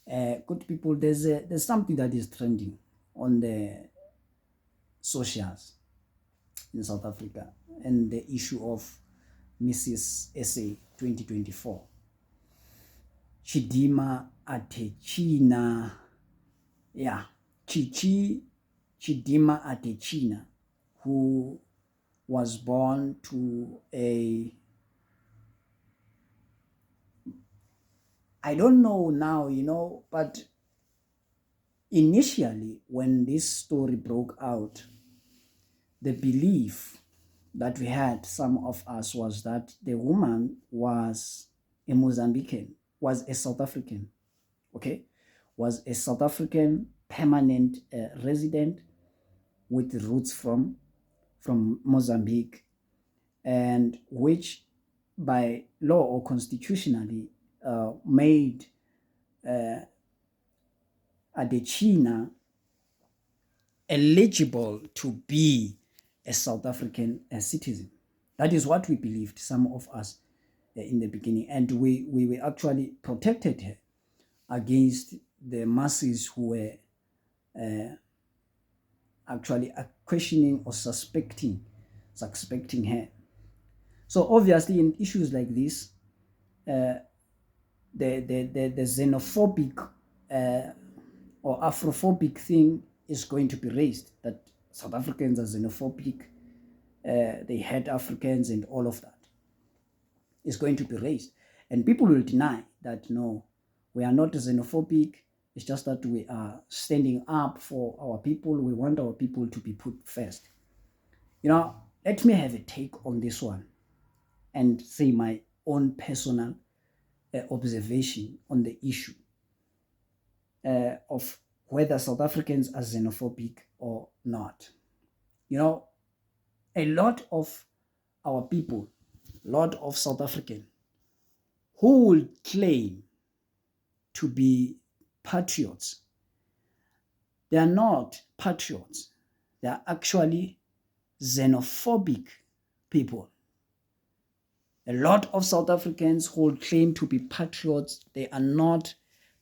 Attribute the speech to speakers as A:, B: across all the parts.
A: Good people, there's something that is trending on the socials in South Africa, and the issue of Mrs. SA 2024. Chidima Adetshina, yeah, Chidima Adetshina, who was born to a, I don't know now, but initially when this story broke out, the belief that we had, some of us, was that the woman was a Mozambican, was a South African, okay? Was a South African permanent resident with roots from Mozambique, and which by law or constitutionally made Adetshina eligible to be a South African citizen. That is what we believed, some of us, in the beginning. And we actually protected her against the masses who were actually questioning or suspecting her. So obviously in issues like this, the xenophobic or Afrophobic thing is going to be raised, that South Africans are xenophobic, they hate Africans and all of that is going to be raised. And people will deny that, no, we are not xenophobic, it's just that we are standing up for our people, we want our people to be put first. Let me have a take on this one and say my own personal observation on the issue of whether South Africans are xenophobic or not. A lot of our people, a lot of South Africans who will claim to be patriots, they are not patriots. They are actually xenophobic people. A lot of South Africans who will claim to be patriots, they are not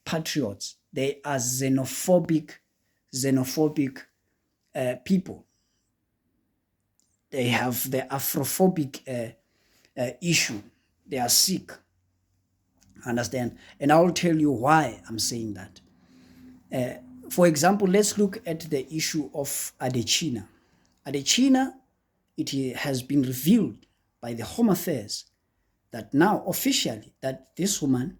A: patriots. They are xenophobic people. They have the Afrophobic issue. They are sick. Understand? And I will tell you why I'm saying that. For example, let's look at the issue of Adetshina. Adetshina, it has been revealed by the Home Affairs that now officially that this woman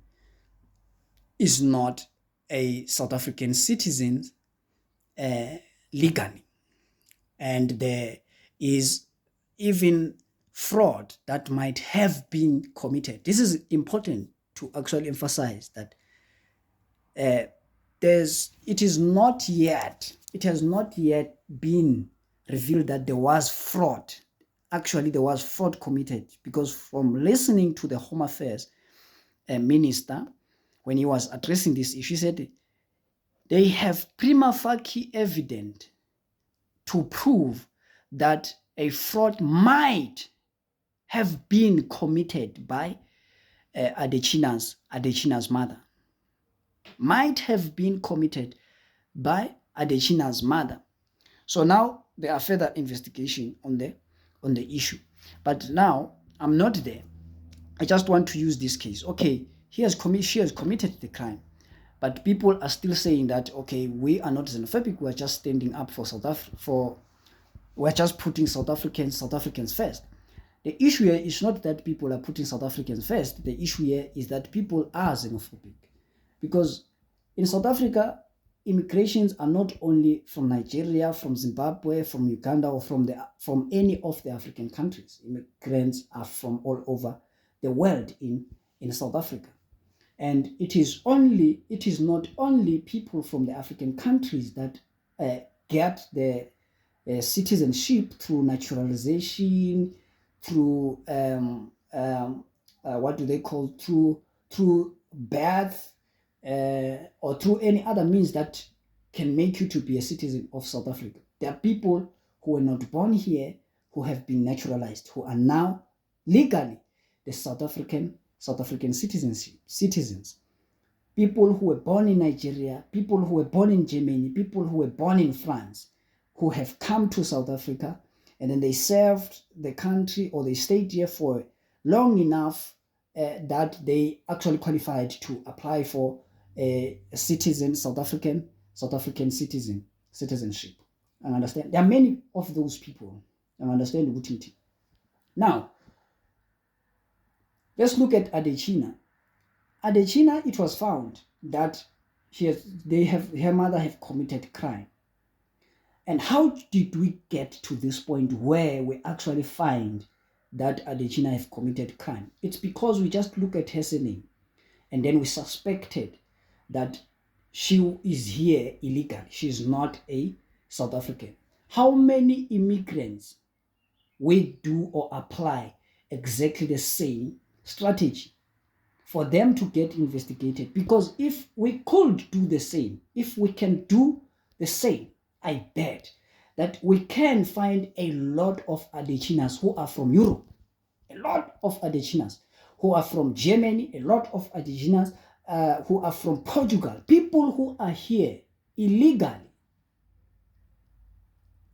A: is not a South African citizen legally. And there is even fraud that might have been committed. This is important to actually emphasize that it has not yet been revealed that there was fraud. Actually, there was fraud committed, because from listening to the Home Affairs minister, when he was addressing this issue, he said they have prima facie evidence to prove that a fraud might have been committed by Adetshina's mother. Might have been committed by Adetshina's mother. So now there are further investigation on the issue. But now I'm not there. I just want to use this case. Okay, she has committed the crime, but people are still saying that, okay, we are not xenophobic. We are just standing up for South Africa. We're just putting South Africans first. The issue here is not that people are putting South Africans first. The issue here is that people are xenophobic, because in South Africa, immigrations are not only from Nigeria, from Zimbabwe, from Uganda, or from any of the African countries. Immigrants are from all over the world in South Africa. And it is not only people from the African countries that get the citizenship through naturalization, through through birth, or through any other means that can make you to be a citizen of South Africa. There are people who were not born here, who have been naturalized, who are now legally the South African citizens. people who were born in Nigeria, people who were born in Germany, people who were born in France, who have come to South Africa, and then they served the country or they stayed here for long enough that they actually qualified to apply for a citizen, South African citizenship. I understand. There are many of those people. I understand the Now, let's look at Adetshina. Adetshina, it was found that her mother have committed crime. And how did we get to this point where we actually find that Adetshina have committed crime? It's because we just look at her surname and then we suspected that she is here illegally. She's not a South African. How many immigrants we do or apply exactly the same strategy for them to get investigated? Because if we could do the same, if we can do the same, I bet that we can find a lot of Adetshinas who are from Europe, a lot of Adetshinas who are from Germany, a lot of Adetshinas who are from Portugal, people who are here illegally.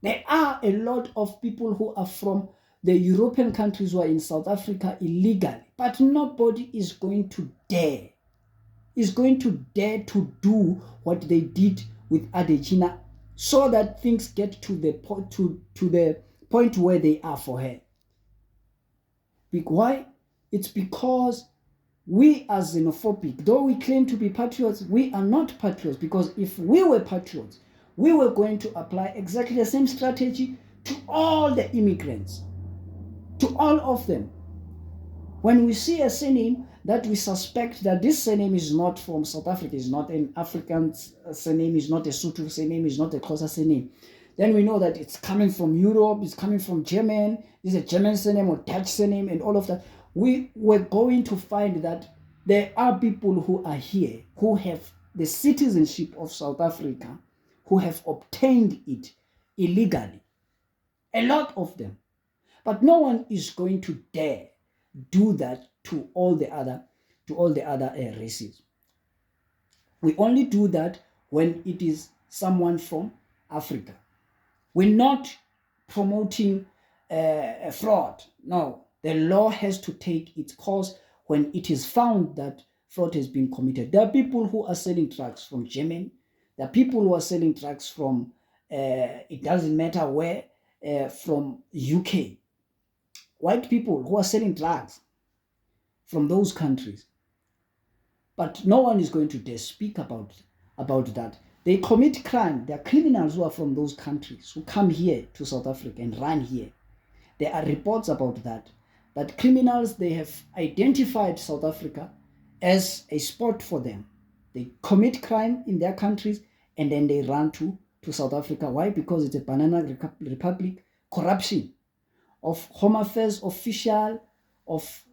A: There are a lot of people who are from the European countries who are in South Africa illegally, but nobody is going to dare to do what they did with Adetshina, so that things get to the point where they are for her. Why? It's because we are xenophobic. Though we claim to be patriots, we are not patriots, because if we were patriots, we were going to apply exactly the same strategy to all the immigrants, to all of them. When we see a surname that we suspect that this surname is not from South Africa, is not an African surname, is not a Sotho surname, is not a Xhosa surname, then we know that it's coming from Europe, it's coming from German, it's a German surname or Dutch surname and all of that. We were going to find that there are people who are here who have the citizenship of South Africa, who have obtained it illegally. A lot of them. But no one is going to dare do that to all the other races. We only do that when it is someone from Africa. We're not promoting fraud. No, the law has to take its course when it is found that fraud has been committed. There are people who are selling drugs from Germany. There are people who are selling drugs from, it doesn't matter where, from UK. White people who are selling drugs from those countries. But no one is going to dare speak about that. They commit crime. There are criminals who are from those countries who come here to South Africa and run here. There are reports about that criminals, they have identified South Africa as a spot for them. They commit crime in their countries and then they run to South Africa. Why? Because it's a banana republic. Corruption of Home Affairs official, of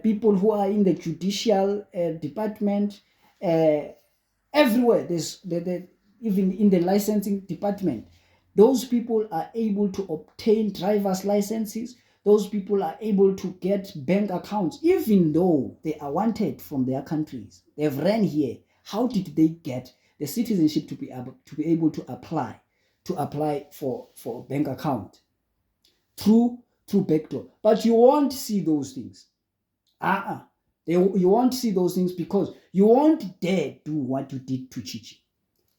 A: people who are in the judicial department, everywhere. There's even in the licensing department. Those people are able to obtain driver's licenses. Those people are able to get bank accounts, even though they are wanted from their countries. They've ran here. How did they get the citizenship to be able to apply for a bank account? Through backdoor. But you won't see those things. You won't see those things because you won't dare do what you did to Chichi.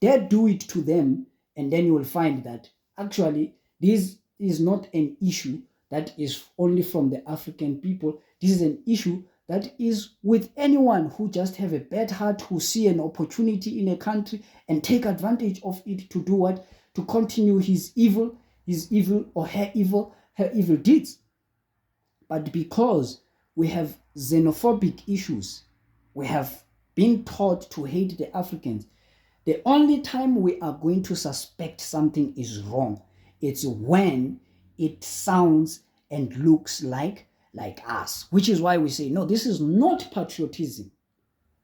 A: Dare do it to them, and then you will find that actually this is not an issue that is only from the African people. This is an issue that is with anyone who just have a bad heart, who see an opportunity in a country and take advantage of it to do what? To continue his evil or her evil deeds. But because we have xenophobic issues, we have been taught to hate the Africans, the only time we are going to suspect something is wrong, it's when it sounds and looks like us, which is why we say, no, this is not patriotism.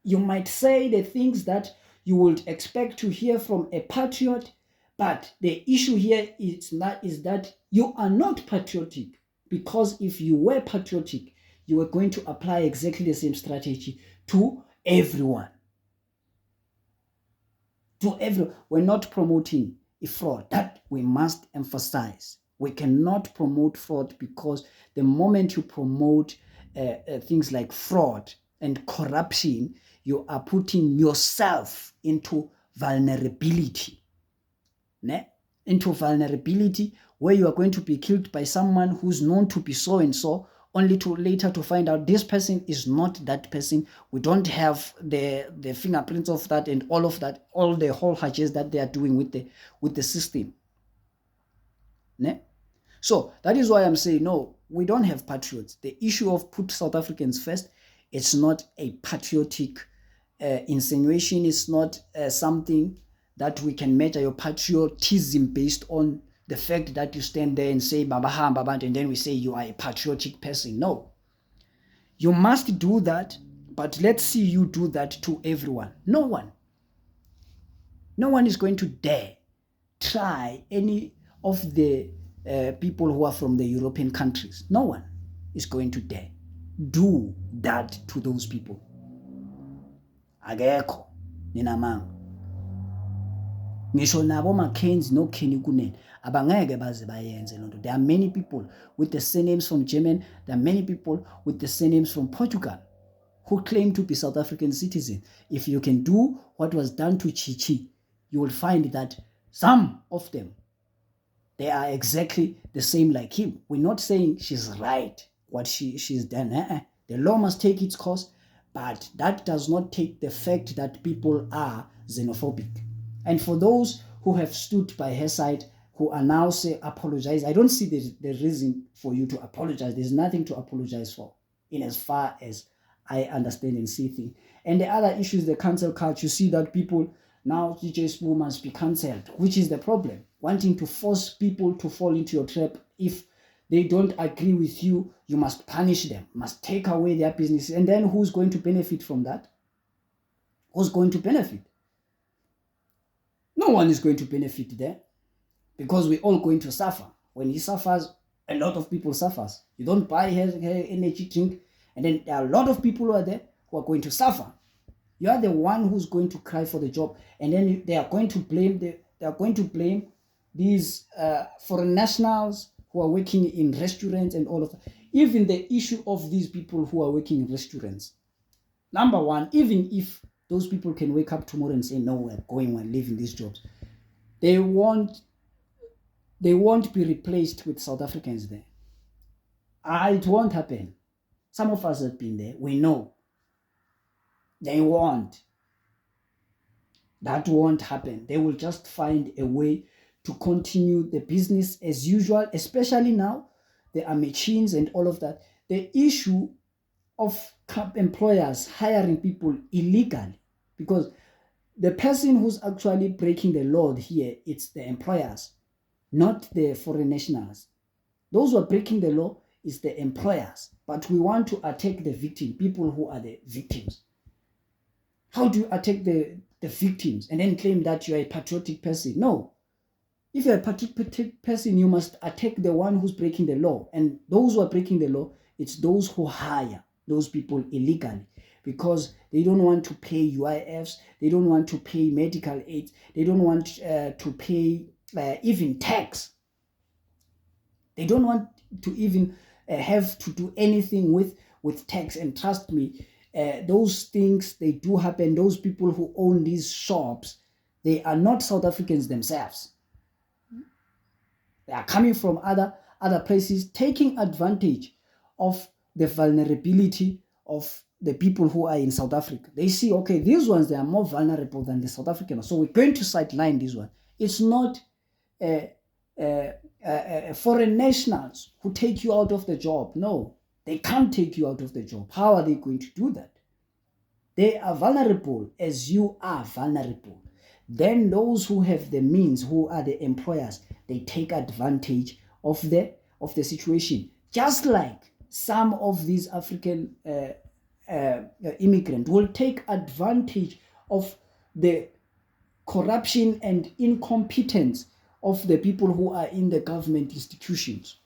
A: You might say the things that you would expect to hear from a patriot, but the issue here is that you are not patriotic, because if you were patriotic, you were going to apply exactly the same strategy to everyone. to everyone. We're not promoting a fraud. That we must emphasize. We cannot promote fraud, because the moment you promote things like fraud and corruption, you are putting yourself into vulnerability. Into vulnerability, where you are going to be killed by someone who's known to be so and so, only to later to find out this person is not that person. We don't have the fingerprints of that and all of that, all the whole hatches that they are doing with the system. So that is why I'm saying, no, we don't have patriots. The issue of put South Africans first, it's not a patriotic insinuation. It's not something that we can measure your patriotism based on the fact that you stand there and say Baba Ha, Baba, and then we say you are a patriotic person. No. You must do that, but let's see you do that to everyone. No one. No one is going to dare try any of the people who are from the European countries. No one is going to dare do that to those people. Agekho ninamanga. Ngisho nabo Mackenzie no Kenny Kunene abangeke baze bayenze lonto. There are many people with the surnames from Germany. There are many people with the surnames from Portugal who claim to be South African citizens. If you can do what was done to Chichi, you will find that some of them, they are exactly the same like him. We're not saying she's right, what she's done. The law must take its course, but that does not take the fact that people are xenophobic. And for those who have stood by her side, who are now say apologize, I don't see the reason for you to apologize. There's nothing to apologize for, in as far as I understand and see things. And the other issue is the cancel culture. You see that people now, DJ Spoo must be cancelled, which is the problem. Wanting to force people to fall into your trap. If they don't agree with you, you must punish them, must take away their business. And then who's going to benefit from that? Who's going to benefit? No one is going to benefit there, because we're all going to suffer. When he suffers, a lot of people suffers. You don't buy her energy drink, and then there are a lot of people who are there who are going to suffer. You are the one who's going to cry for the job, and then they are going to blame these foreign nationals who are working in restaurants and all of that. Even the issue of these people who are working in restaurants. Number one, even if those people can wake up tomorrow and say, no, we're leaving these jobs, they won't be replaced with South Africans there. It won't happen. Some of us have been there. We know. They won't. That won't happen. They will just find a way to continue the business as usual, especially now. There are machines and all of that. The issue of employers hiring people illegally, because the person who's actually breaking the law here, it's the employers, not the foreign nationals. Those who are breaking the law is the employers, but we want to attack the victim, people who are the victims. How do you attack the victims and then claim that you are a patriotic person? No. If you're a patriotic person, you must attack the one who's breaking the law. And those who are breaking the law, it's those who hire those people illegally, because they don't want to pay UIFs, they don't want to pay medical aid, they don't want to pay even tax. They don't want to even have to do anything with tax. And trust me, those things, they do happen. Those people who own these shops, they are not South Africans themselves. They are coming from other places, taking advantage of the vulnerability of the people who are in South Africa. They see, okay, these ones, they are more vulnerable than the South Africans, so we're going to sideline this one. It's not foreign nationals who take you out of the job. No, they can't take you out of the job. How are they going to do that? They are vulnerable as you are vulnerable. Then those who have the means, who are the employers, they take advantage of the situation. Just like some of these African immigrants will take advantage of the corruption and incompetence of the people who are in the government institutions.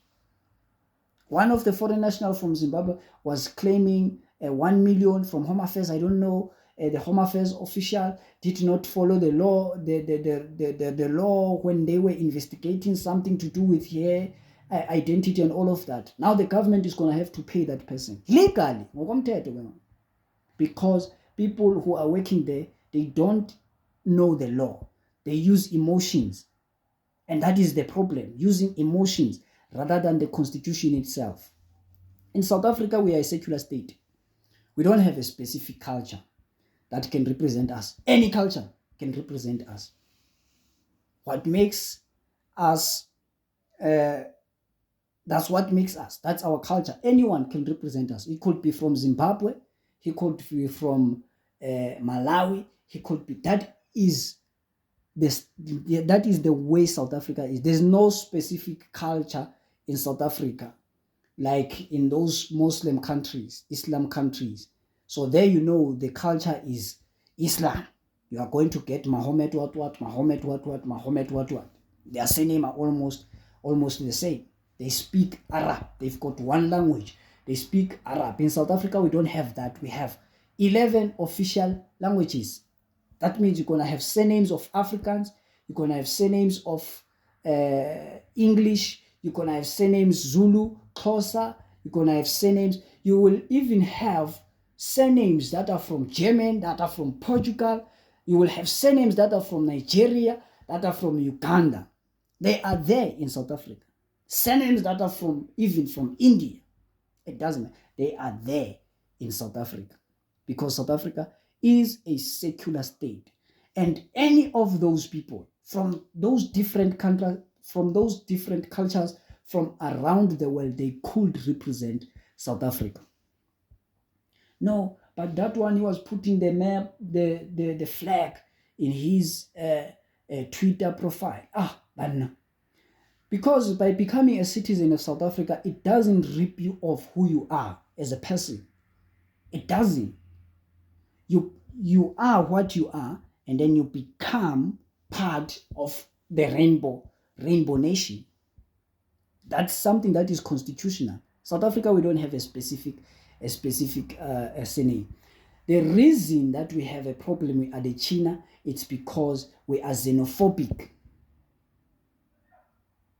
A: One of the foreign nationals from Zimbabwe was claiming 1 million from Home Affairs, I don't know, the Home Affairs official did not follow the law, the law when they were investigating something to do with her identity and all of that. Now the government is going to have to pay that person legally, because people who are working there, they don't know the law. They use emotions. And that is the problem, using emotions rather than the constitution itself. In South Africa, we are a secular state. We don't have a specific culture that can represent us. Any culture can represent us. What makes us, that's what makes us. That's our culture. Anyone can represent us. It could be from Zimbabwe. He could be from Malawi. He could be. That is the way South Africa is. There's no specific culture in South Africa like in those Muslim countries, Islam countries. So there the culture is Islam. You are going to get Muhammad Muhammad Muhammad. Their surname are almost the same. They speak Arab. They've got one language. They speak Arab. In South Africa, we don't have that. We have 11 official languages. That means you're going to have surnames of Africans. You're going to have surnames of English. You're going to have surnames Zulu, Xhosa. You're going to have surnames. You will even have surnames that are from German, that are from Portugal. You will have surnames that are from Nigeria, that are from Uganda. They are there in South Africa. Surnames that are even from India. It doesn't matter. They are there in South Africa because South Africa is a secular state. And any of those people from those different countries, from those different cultures from around the world, they could represent South Africa. No, but that one, he was putting the map, the flag in his Twitter profile. But no. Because by becoming a citizen of South Africa, it doesn't rip you off who you are as a person. It doesn't. You are what you are, and then you become part of the rainbow nation. That's something that is constitutional. South Africa, we don't have a specific surname. The reason that we have a problem with Adetshina, it's because we are xenophobic.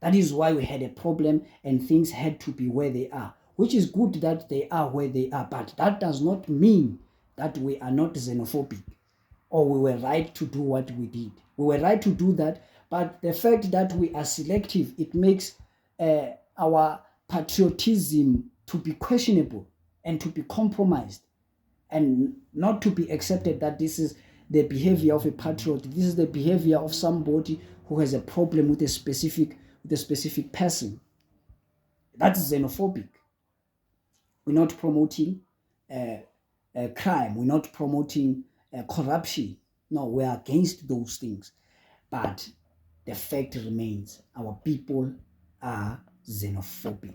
A: That is why we had a problem and things had to be where they are, which is good that they are where they are, but that does not mean that we are not xenophobic or we were right to do what we did. We were right to do that, but the fact that we are selective, it makes our patriotism to be questionable and to be compromised and not to be accepted that this is the behavior of a patriot. This is the behavior of somebody who has a problem with a specific person. That's xenophobic. We're not promoting crime. We're not promoting corruption. No, we're against those things. But the fact remains, our people are xenophobic.